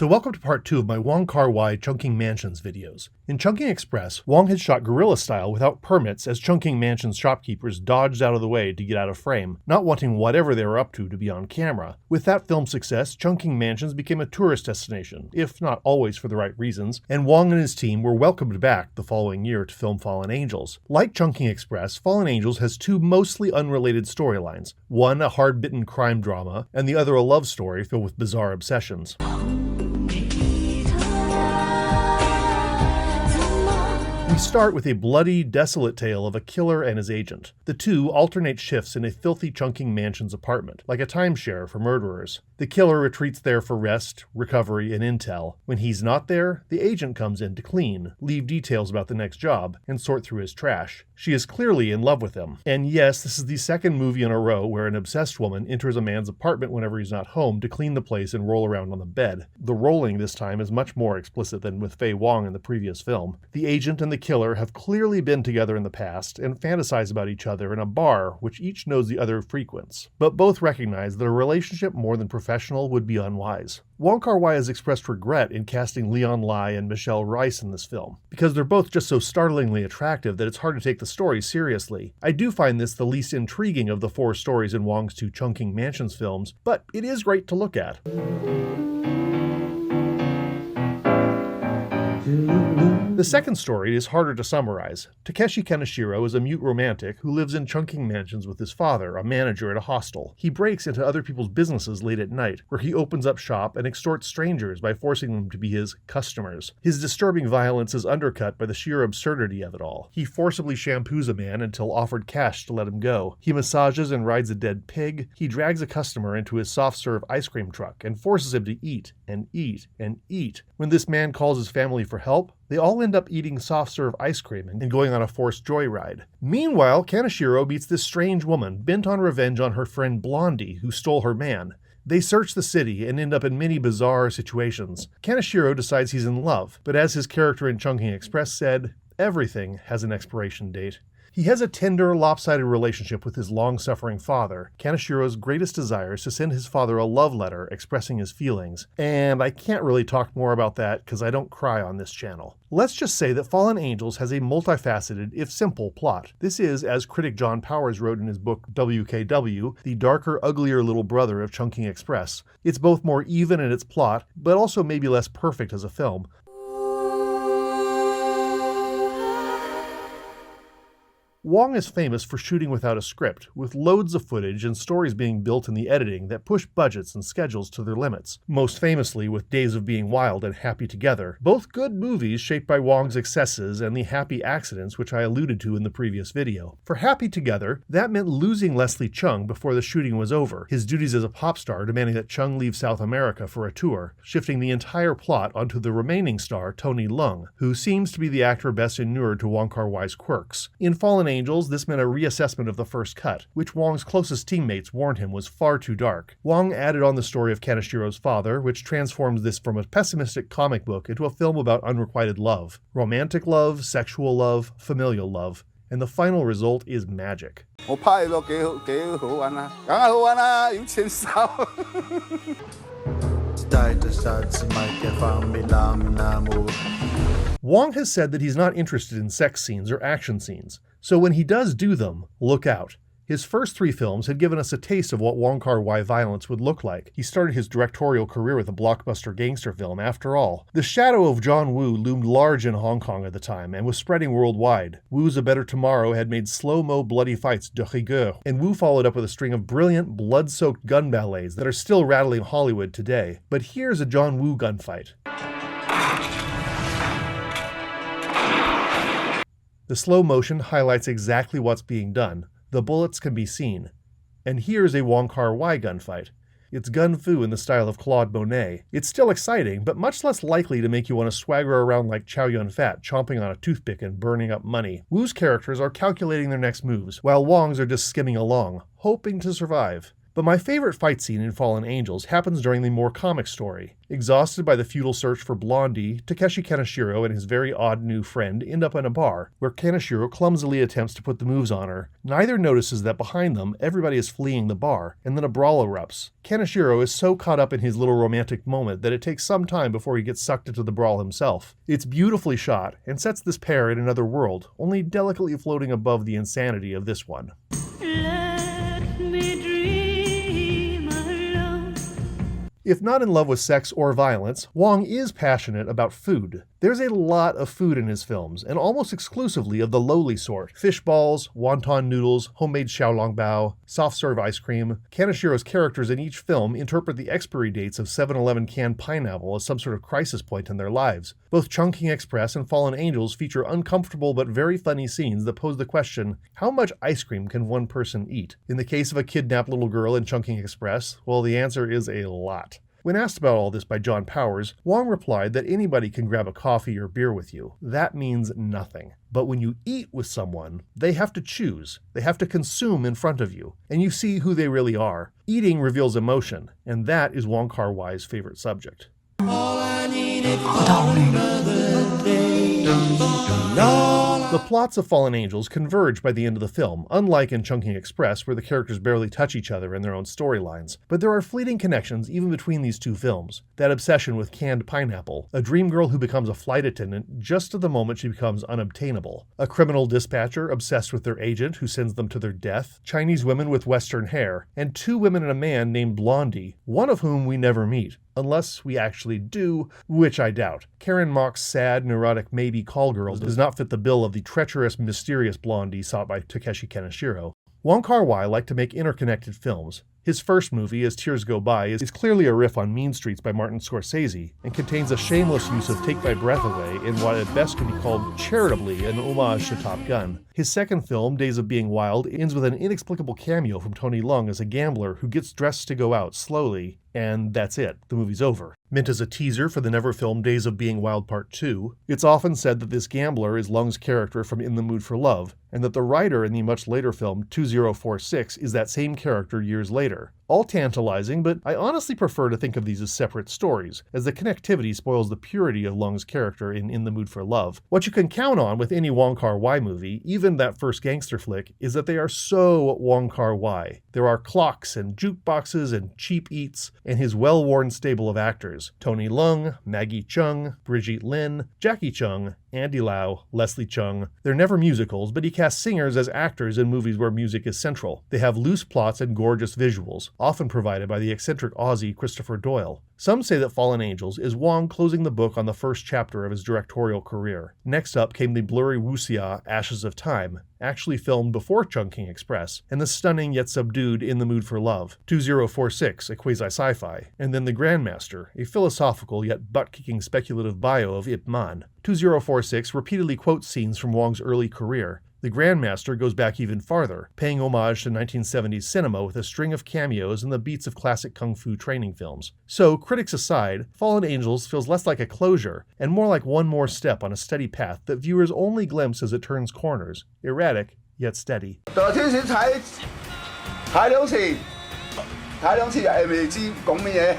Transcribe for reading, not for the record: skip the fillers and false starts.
So welcome to part 2 of my Wong Kar-wai Chungking Mansions videos. In Chungking Express, Wong had shot guerrilla style without permits as Chungking Mansions shopkeepers dodged out of the way to get out of frame, not wanting whatever they were up to be on camera. With that film success, Chungking Mansions became a tourist destination, if not always for the right reasons, and Wong and his team were welcomed back the following year to film Fallen Angels. Like Chungking Express, Fallen Angels has two mostly unrelated storylines, one a hard-bitten crime drama, and the other a love story filled with bizarre obsessions. We start with a bloody, desolate tale of a killer and his agent. The two alternate shifts in a filthy Chungking Mansions apartment, like a timeshare for murderers. The killer retreats there for rest, recovery, and intel. When he's not there, the agent comes in to clean, leave details about the next job, and sort through his trash. She is clearly in love with him. And yes, this is the second movie in a row where an obsessed woman enters a man's apartment whenever he's not home to clean the place and roll around on the bed. The rolling this time is much more explicit than with Faye Wong in the previous film. The agent and the killer have clearly been together in the past and fantasize about each other in a bar which each knows the other frequents, but both recognize that a relationship more than professional would be unwise. Wong Kar-wai has expressed regret in casting Leon Lai and Michelle Rice in this film, because they're both just so startlingly attractive that it's hard to take the story seriously. I do find this the least intriguing of the four stories in Wong's two Chungking Mansions films, but it is great to look at. The second story is harder to summarize. Takeshi Kaneshiro is a mute romantic who lives in Chungking Mansions with his father, a manager at a hostel. He breaks into other people's businesses late at night, where he opens up shop and extorts strangers by forcing them to be his customers. His disturbing violence is undercut by the sheer absurdity of it all. He forcibly shampoos a man until offered cash to let him go. He massages and rides a dead pig. He drags a customer into his soft-serve ice cream truck and forces him to eat and eat and eat. When this man calls his family for help, they all end up eating soft-serve ice cream and going on a forced joyride. Meanwhile, Kaneshiro meets this strange woman bent on revenge on her friend Blondie, who stole her man. They search the city and end up in many bizarre situations. Kaneshiro decides he's in love, but as his character in Chungking Express said, everything has an expiration date. He has a tender, lopsided relationship with his long-suffering father. Kaneshiro's greatest desire is to send his father a love letter expressing his feelings, and I can't really talk more about that because I don't cry on this channel. Let's just say that Fallen Angels has a multifaceted, if simple, plot. This is, as critic John Powers wrote in his book WKW, the darker, uglier little brother of Chungking Express. It's both more even in its plot, but also maybe less perfect as a film. Wong is famous for shooting without a script, with loads of footage and stories being built in the editing that push budgets and schedules to their limits, most famously with Days of Being Wild and Happy Together, both good movies shaped by Wong's excesses and the happy accidents which I alluded to in the previous video. For Happy Together, that meant losing Leslie Cheung before the shooting was over, his duties as a pop star demanding that Cheung leave South America for a tour, shifting the entire plot onto the remaining star, Tony Leung, who seems to be the actor best inured to Wong Kar-wai's quirks. In Fallen Angels, this meant a reassessment of the first cut, which Wong's closest teammates warned him was far too dark. Wong added on the story of Kaneshiro's father, which transforms this from a pessimistic comic book into a film about unrequited love. Romantic love, sexual love, familial love. And the final result is magic. Wong has said that he's not interested in sex scenes or action scenes, so when he does do them, look out. His first three films had given us a taste of what Wong Kar-wai violence would look like. He started his directorial career with a blockbuster gangster film, after all. The shadow of John Woo loomed large in Hong Kong at the time and was spreading worldwide. Woo's A Better Tomorrow had made slow-mo bloody fights de rigueur, and Woo followed up with a string of brilliant, blood-soaked gun ballets that are still rattling Hollywood today. But here's a John Woo gunfight. The slow motion highlights exactly what's being done. The bullets can be seen. And here's a Wong Kar-wai gunfight. It's gun fu in the style of Claude Monet. It's still exciting, but much less likely to make you want to swagger around like Chow Yun-fat, chomping on a toothpick and burning up money. Woo's characters are calculating their next moves, while Wong's are just skimming along, hoping to survive. But my favorite fight scene in Fallen Angels happens during the more comic story. Exhausted by the futile search for Blondie, Takeshi Kaneshiro and his very odd new friend end up in a bar, where Kaneshiro clumsily attempts to put the moves on her. Neither notices that behind them, everybody is fleeing the bar, and then a brawl erupts. Kaneshiro is so caught up in his little romantic moment that it takes some time before he gets sucked into the brawl himself. It's beautifully shot, and sets this pair in another world, only delicately floating above the insanity of this one. If not in love with sex or violence, Wong is passionate about food. There's a lot of food in his films, and almost exclusively of the lowly sort. Fish balls, wonton noodles, homemade xiaolongbao, soft-serve ice cream. Kaneshiro's characters in each film interpret the expiry dates of 7-Eleven canned pineapple as some sort of crisis point in their lives. Both Chungking Express and Fallen Angels feature uncomfortable but very funny scenes that pose the question, how much ice cream can one person eat? In the case of a kidnapped little girl in Chungking Express, well, the answer is a lot. When asked about all this by John Powers, Wong replied that anybody can grab a coffee or beer with you. That means nothing. But when you eat with someone, they have to choose. They have to consume in front of you, and you see who they really are. Eating reveals emotion, and that is Wong Kar-wai's favorite subject. The plots of Fallen Angels converge by the end of the film, unlike in Chungking Express, where the characters barely touch each other in their own storylines. But there are fleeting connections even between these two films. That obsession with canned pineapple, a dream girl who becomes a flight attendant just at the moment she becomes unobtainable, a criminal dispatcher obsessed with their agent who sends them to their death, Chinese women with Western hair, and two women and a man named Blondie, one of whom we never meet. Unless we actually do, which I doubt. Karen Mock's sad, neurotic maybe call girl does not fit the bill of the treacherous, mysterious Blondie sought by Takeshi Kaneshiro. Wong Kar-wai liked to make interconnected films. His first movie, As Tears Go By, is clearly a riff on Mean Streets by Martin Scorsese, and contains a shameless use of Take My Breath Away in what at best could be called charitably an homage to Top Gun. His second film, Days of Being Wild, ends with an inexplicable cameo from Tony Leung as a gambler who gets dressed to go out slowly, and that's it. The movie's over. Meant as a teaser for the never-filmed Days of Being Wild Part 2, it's often said that this gambler is Leung's character from In the Mood for Love, and that the writer in the much later film 2046 is that same character years later. All tantalizing, but I honestly prefer to think of these as separate stories, as the connectivity spoils the purity of Leung's character in The Mood for Love. What you can count on with any Wong Kar-wai movie, even that first gangster flick, is that they are so Wong Kar-wai. There are clocks and jukeboxes and cheap eats, and his well-worn stable of actors. Tony Leung, Maggie Cheung, Brigitte Lin, Jackie Chung, Andy Lau, Leslie Chung. They're never musicals, but he casts singers as actors in movies where music is central. They have loose plots and gorgeous visuals, often provided by the eccentric Aussie Christopher Doyle. Some say that Fallen Angels is Wong closing the book on the first chapter of his directorial career. Next up came the blurry wuxia Ashes of Time, actually filmed before Chungking Express, and the stunning yet subdued In the Mood for Love, 2046, a quasi-sci-fi, and then The Grandmaster, a philosophical yet butt-kicking speculative bio of Ip Man. 2046 repeatedly quotes scenes from Wong's early career. The Grandmaster goes back even farther, paying homage to 1970s cinema with a string of cameos and the beats of classic kung fu training films. So, critics aside, Fallen Angels feels less like a closure, and more like one more step on a steady path that viewers only glimpse as it turns corners, erratic, yet steady. 睇兩次，係咪知講乜嘢？